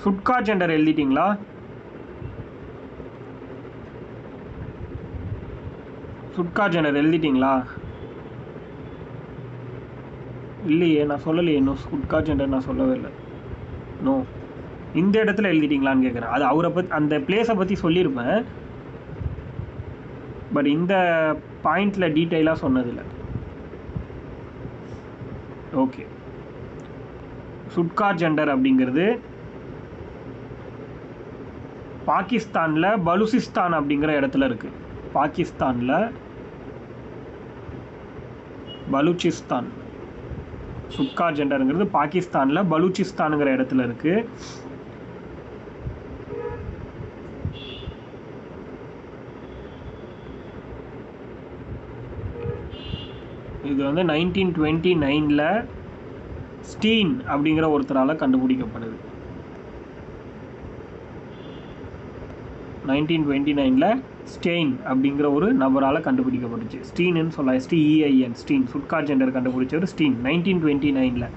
சுட்கா ஜெண்டர் எழுதிட்டீங்களா? சுட்கா ஜெண்டர் எழுதிட்டீங்களா? இல்லையே, நான் சொல்லலையே இன்னும். சுட்கா ஜெண்டர் நான் சொல்லவே இல்லை. நோ, இந்த இடத்துல எழுதிட்டீங்களான்னு கேட்குறேன். அது அவரை பற்றி, அந்த பிளேஸை பற்றி சொல்லியிருப்பேன். பட் இந்த பாயிண்டில் டீட்டெயிலாக சொன்னதில்லை. ஓகே, சுட்கா ஜெண்டர் அப்படிங்கிறது பாகிஸ்தானில் பலுசிஸ்தான் அப்படிங்கிற இடத்துல இருக்குது. பாகிஸ்தானில் பலூச்சிஸ்தான். சுட்கா ஜெண்டருங்கிறது பாகிஸ்தானில் பலூச்சிஸ்தானுங்கிற இடத்துல இருக்குது. இது வந்து 1929 ஸ்டீன் அப்படிங்கிற ஒருத்தரால் கண்டுபிடிக்கப்படுது. 1929 ஸ்டெயின் அப்படிங்கிற ஒரு நபரால் கண்டுபிடிக்கப்பட்டுச்சு. ஸ்டீன்னு சொல்ல, STEIN, ஸ்டீன். சுட்கா ஜெண்டர் கண்டுபிடிச்சவர் ஸ்டீன் 1929.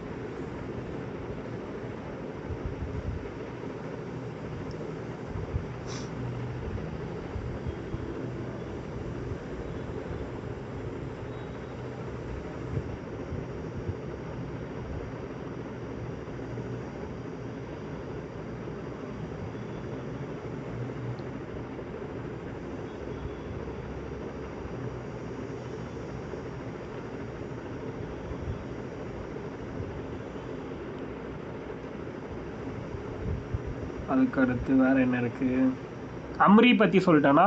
அதுக்கு அடுத்து வேறு என்ன இருக்குது? அம்ரி பற்றி சொல்லிட்டேன்னா,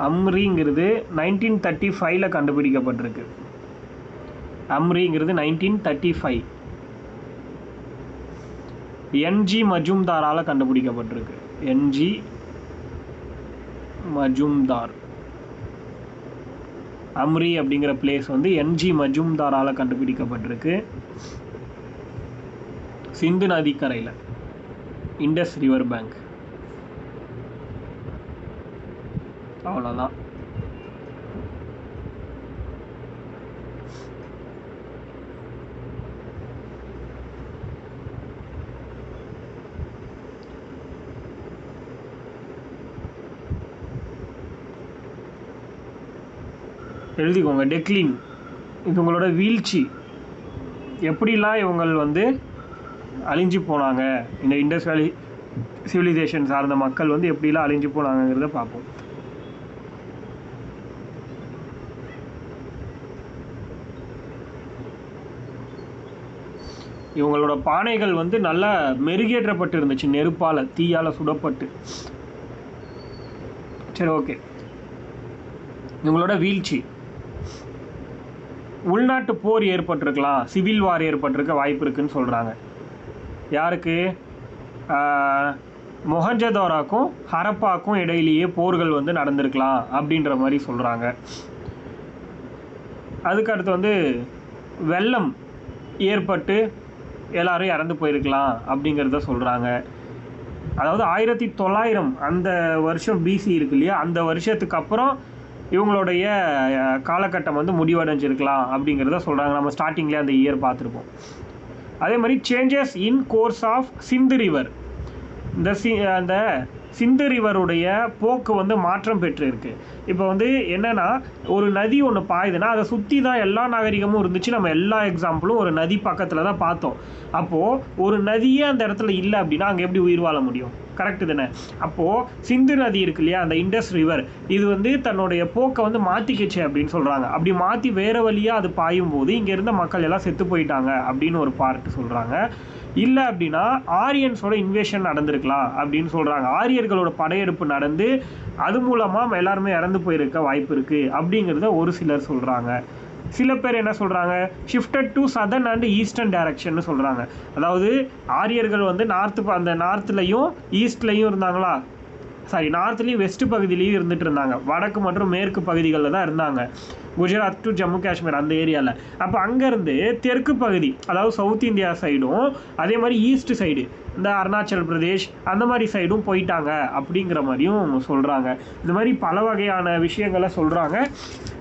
அம்ரிங்கிறது 1935 கண்டுபிடிக்கப்பட்டிருக்கு. அம்ரிங்கிறது 1935 NG மஜும்தாரால் கண்டுபிடிக்கப்பட்டிருக்கு. NG மஜும்தார். அம்ரி அப்படிங்கிற பிளேஸ் வந்து NG மஜும்தாரால் கண்டுபிடிக்கப்பட்டிருக்கு. சிந்து நதிக்கரையில், இண்டஸ் ரிவர் பேங்க். அவ்வளோதான். எழுதிக்கோங்க. டெக்லின், இது உங்களோட வீழ்ச்சி. எப்படிலாம் இவங்க வந்து அழிஞ்சு போனாங்க, இந்த இண்டஸ் வேலி சிவிலைசேஷன் சார்ந்த மக்கள் வந்து எப்படிலாம் அழிஞ்சு போனாங்கிறத பார்ப்போம். இவங்களோட பானைகள் வந்து நல்லா மெருகேற்றப்பட்டு இருந்துச்சு, நெருப்பால், தீயால் சுடப்பட்டு. சரி, ஓகே. இவங்களோட வீழ்ச்சி, உள்நாட்டு போர் ஏற்பட்டிருக்கலாம், சிவில் வார் ஏற்பட்டிருக்க வாய்ப்பு இருக்குன்னு சொல்கிறாங்க. யாருக்கு? மொஹஞ்சதாரோக்கும் ஹரப்பாக்கும் இடையிலேயே போர்கள் வந்து நடந்திருக்கலாம் அப்படின்ற மாதிரி சொல்கிறாங்க. அதுக்கடுத்து வந்து வெள்ளம் ஏற்பட்டு எல்லாரும் இறந்து போயிருக்கலாம் அப்படிங்கிறத சொல்கிறாங்க. அதாவது 1900 அந்த வருஷம் BC இருக்கு இல்லையா, அந்த வருஷத்துக்கு அப்புறம் இவங்களுடைய காலகட்டம் வந்து முடிவடைஞ்சிருக்கலாம் அப்படிங்கிறத சொல்கிறாங்க. நம்ம ஸ்டார்டிங்லேயே அந்த இயர் பார்த்துருப்போம். அதே மாதிரி changes in course of Sindhu river, அந்த சிந்து ரிவருடைய போக்கு வந்து மாற்றம் பெற்றிருக்கு. இப்போ வந்து என்னென்னா, ஒரு நதி ஒன்று பாயுதுன்னா அதை சுற்றி தான் எல்லா நாகரிகமும் இருந்துச்சு. நம்ம எல்லா எக்ஸாம்பிளும் ஒரு நதி பக்கத்தில் தான் பார்த்தோம். அப்போது ஒரு நதியே அந்த இடத்துல இல்லை அப்படின்னா அங்கே எப்படி உயிர் வாழ முடியும்? கரெக்டு தானே? அப்போது சிந்து நதி இருக்கு இல்லையா, அந்த இண்டஸ் ரிவர், இது வந்து தன்னுடைய போக்கை வந்து மாற்றிக்கிச்சு அப்படின்னு சொல்கிறாங்க. அப்படி மாற்றி வேறு வழியாக அது பாயும் போது இங்கே இருந்த மக்கள் எல்லாம் செத்து போயிட்டாங்க அப்படின்னு ஒரு பார்ட்டு சொல்கிறாங்க. இல்லை அப்படின்னா ஆரியன்ஸோட இன்வேஷன் நடந்திருக்கலாம் அப்படின்னு சொல்கிறாங்க. ஆரியர்களோட படையெடுப்பு நடந்து அது மூலமாக எல்லாருமே இறந்து போயிருக்க வாய்ப்பு இருக்குது அப்படிங்கிறத ஒரு சிலர் சொல்கிறாங்க. சில பேர் என்ன சொல்கிறாங்க, shifted to southern and eastern டைரக்ஷன்னு சொல்கிறாங்க. அதாவது ஆரியர்கள் வந்து அந்த நார்த்லையும் ஈஸ்ட்லையும் இருந்தாங்களா, நார்த்லேயும் வெஸ்ட் பகுதியிலையும் இருந்துட்டு இருந்தாங்க. வடக்கு மற்றும் மேற்கு பகுதிகளில் தான் இருந்தாங்க, குஜராத் டு ஜம்மு காஷ்மீர் அந்த ஏரியாவில். அப்போ அங்கேருந்து தெற்கு பகுதி, அதாவது சவுத் இந்தியா சைடும் அதே மாதிரி ஈஸ்ட் சைடு, இந்த அருணாச்சல் பிரதேஷ் அந்த மாதிரி சைடும் போயிட்டாங்க அப்படிங்கிற மாதிரியும் சொல்கிறாங்க. இந்த மாதிரி பல வகையான விஷயங்களை சொல்கிறாங்க.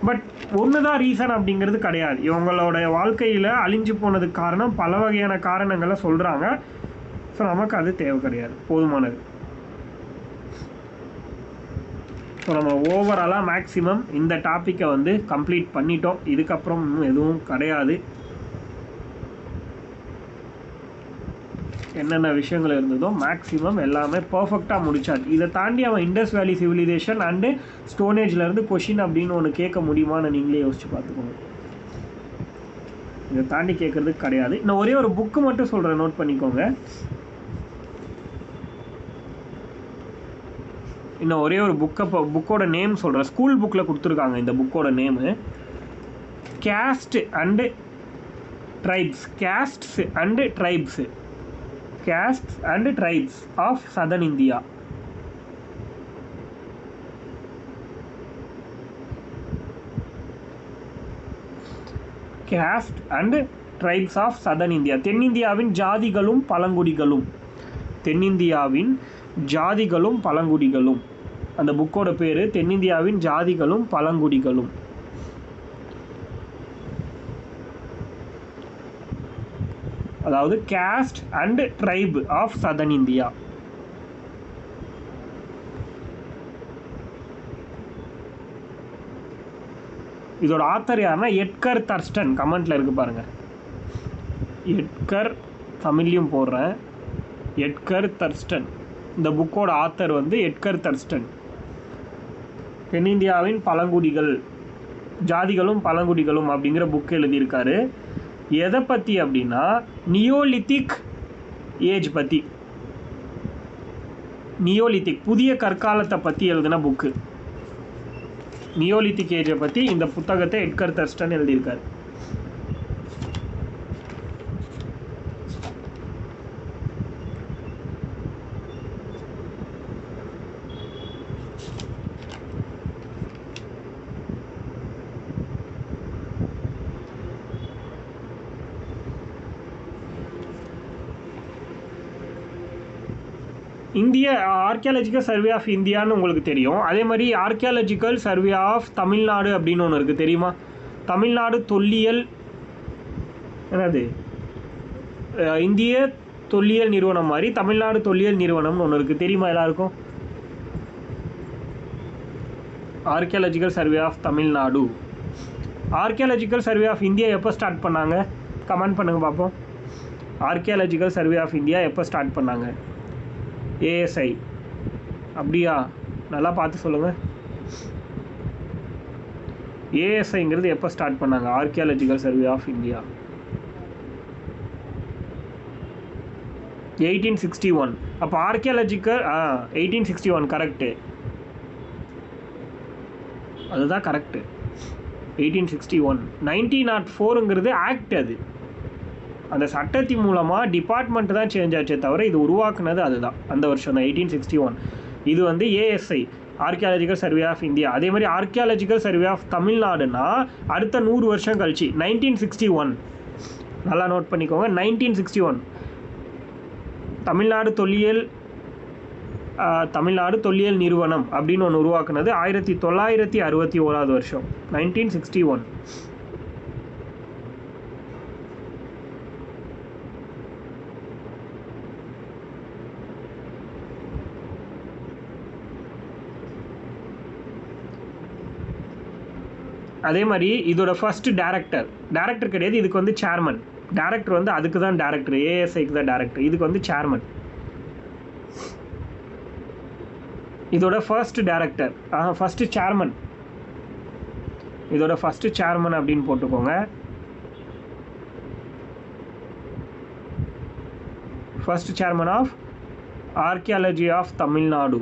பட் ஒன்று தான் ரீசன் அப்படிங்கிறது கிடையாது. இவங்களோட வாழ்க்கையில் அழிஞ்சு போனதுக்கு காரணம் பல வகையான காரணங்களை சொல்கிறாங்க. ஸோ நமக்கு அது தேவை கிடையாது, போதுமானது. ஸோ நம்ம ஓவராலாக மேக்ஸிமம் இந்த டாப்பிக்கை வந்து கம்ப்ளீட் பண்ணிட்டோம். இதுக்கப்புறம் இன்னும் எதுவும் கிடையாது. என்னென்ன விஷயங்கள் இருந்ததோ மேக்ஸிமம் எல்லாமே பர்ஃபெக்டாக முடிச்சாச்சு. இதை தாண்டி அவன் Indies valley civilisation and ஸ்டோனேஜ்லேருந்து question அப்படின்னு ஒன்று கேட்க முடியுமான்னு நீங்களே யோசிச்சு பார்த்துக்கோங்க. இதை தாண்டி கேட்குறதுக்கு கிடையாது. நான் ஒரே ஒரு புக்கு மட்டும் சொல்கிறேன், நோட் பண்ணிக்கோங்க. இன்னும் ஒரே ஒரு புக்கோட நேம் சொல்கிறேன். ஸ்கூல் புக்கில் கொடுத்துருக்காங்க இந்த புக்கோட name. Caste and tribes. Castes and tribes. Castes and tribes of southern India. Caste and tribes of southern India. தென்னிந்தியாவின் ஜாதிகளும் பழங்குடிகளும். தென்னிந்தியாவின் ஜாதிகளும் பழங்குடிகளும். அந்த புக்கோட பேர் தென்னிந்தியாவின் ஜாதிகளும் பழங்குடிகளும். அதாவது caste and tribe of southern India. இதோட ஆத்தர் யாருன்னா எட்கர் தர்ஸ்டன். கமெண்ட்ல இருக்கு பாருங்க. எட்கர், தமிழ்லையும் போடுறேன், எட்கர் தர்ஸ்டன். இந்த புக்கோட ஆத்தர் வந்து எட்கர் தர்ஸ்டன். தென்னிந்தியாவின் பழங்குடிகள், ஜாதிகளும் பழங்குடிகளும் அப்படிங்கிற புக் எழுதியிருக்காரு. எதை பற்றி அப்படின்னா நியோலித்திக் ஏஜ் பற்றி. நியோலித்திக் புதிய கற்காலத்தை பற்றி எழுதின புக்கு. நியோலித்திக் ஏஜை பற்றி இந்த புத்தகத்தை எட்கர் தர்ஸ்டன் எழுதியிருக்காரு. இந்திய ஆர்கியாலஜிக்கல் சர்வே ஆஃப் இந்தியான்னு உங்களுக்கு தெரியும். அதே மாதிரி ஆர்கியாலஜிக்கல் சர்வே ஆஃப் தமிழ்நாடு அப்படின்னு ஒன்று இருக்குது, தெரியுமா? தமிழ்நாடு தொல்லியல் என்னது இந்திய தொல்லியல் நிறுவனம் மாதிரி தமிழ்நாடு தொல்லியல் நிறுவனம்னு ஒன்று இருக்குது, தெரியுமா எல்லாருக்கும்? Archaeological survey of Tamil Nadu. Archaeological survey of India எப்போ ஸ்டார்ட் பண்ணாங்க? கமெண்ட் பண்ணுங்கள் பார்ப்போம். ஆர்கியாலஜிக்கல் சர்வே ஆஃப் இந்தியா எப்போ ஸ்டார்ட் பண்ணாங்க? ஏஎஸ்ஐ. அப்படியா? நல்லா பார்த்து சொல்லுங்கள். ஏஎஸ்ஐங்கிறது எப்போ ஸ்டார்ட் பண்ணாங்க? Archaeological survey of India 1861. அப்போ ஆர்கியாலஜிக்கல் 1861 கரெக்டு. அதுதான் கரெக்டு. 1861. 1904ங்கிறது ஆக்ட். அது அந்த சட்டத்தின் மூலமாக டிபார்ட்மெண்ட் தான் சேஞ்ச் ஆச்சே தவிர இது உருவாக்குனது அதுதான் அந்த வருஷம் தான் 1861. இது வந்து ASI, archaeological survey of India. அதே மாதிரி ஆர்கியாலஜிக்கல் சர்வே ஆஃப் தமிழ்நாடுனா அடுத்த 100 வருஷம் கழிச்சு 1961. நல்லா நோட் பண்ணிக்கோங்க. 1961 தமிழ்நாடு தொல்லியல் நிறுவனம் அப்படின்னு ஒன்று உருவாக்குனது 1961 வருஷம் 1961. அதே மாதிரி இதோட ஃபர்ஸ்ட் டைரக்டர் கிடையாது, இதுக்கு வந்து சேர்மன். டைரக்டர் வந்து அதுக்கு தான் டைரக்டர், ஏஎஸ்ஐக்கு தான் டைரக்டர், இதுக்கு வந்து சேர்மன். இதோட ஃபர்ஸ்ட் டைரக்டர் ஃபர்ஸ்ட் சேர்மன். இதோட ஃபர்ஸ்ட் சேர்மன் அப்படின்னு போட்டுக்கோங்க. First chairman of archaeology of Tamil Nadu.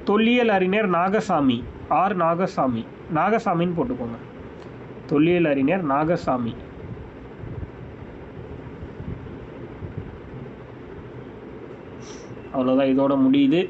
தொல்லியல் அறிஞர் நாகசாமி, ஆர் நாகசாமி. நாகசாமின்னு போட்டுக்கோங்க. தொல்லியல் அறிஞர் நாகசாமி. அவ்வளோதான், இதோட முடியுது.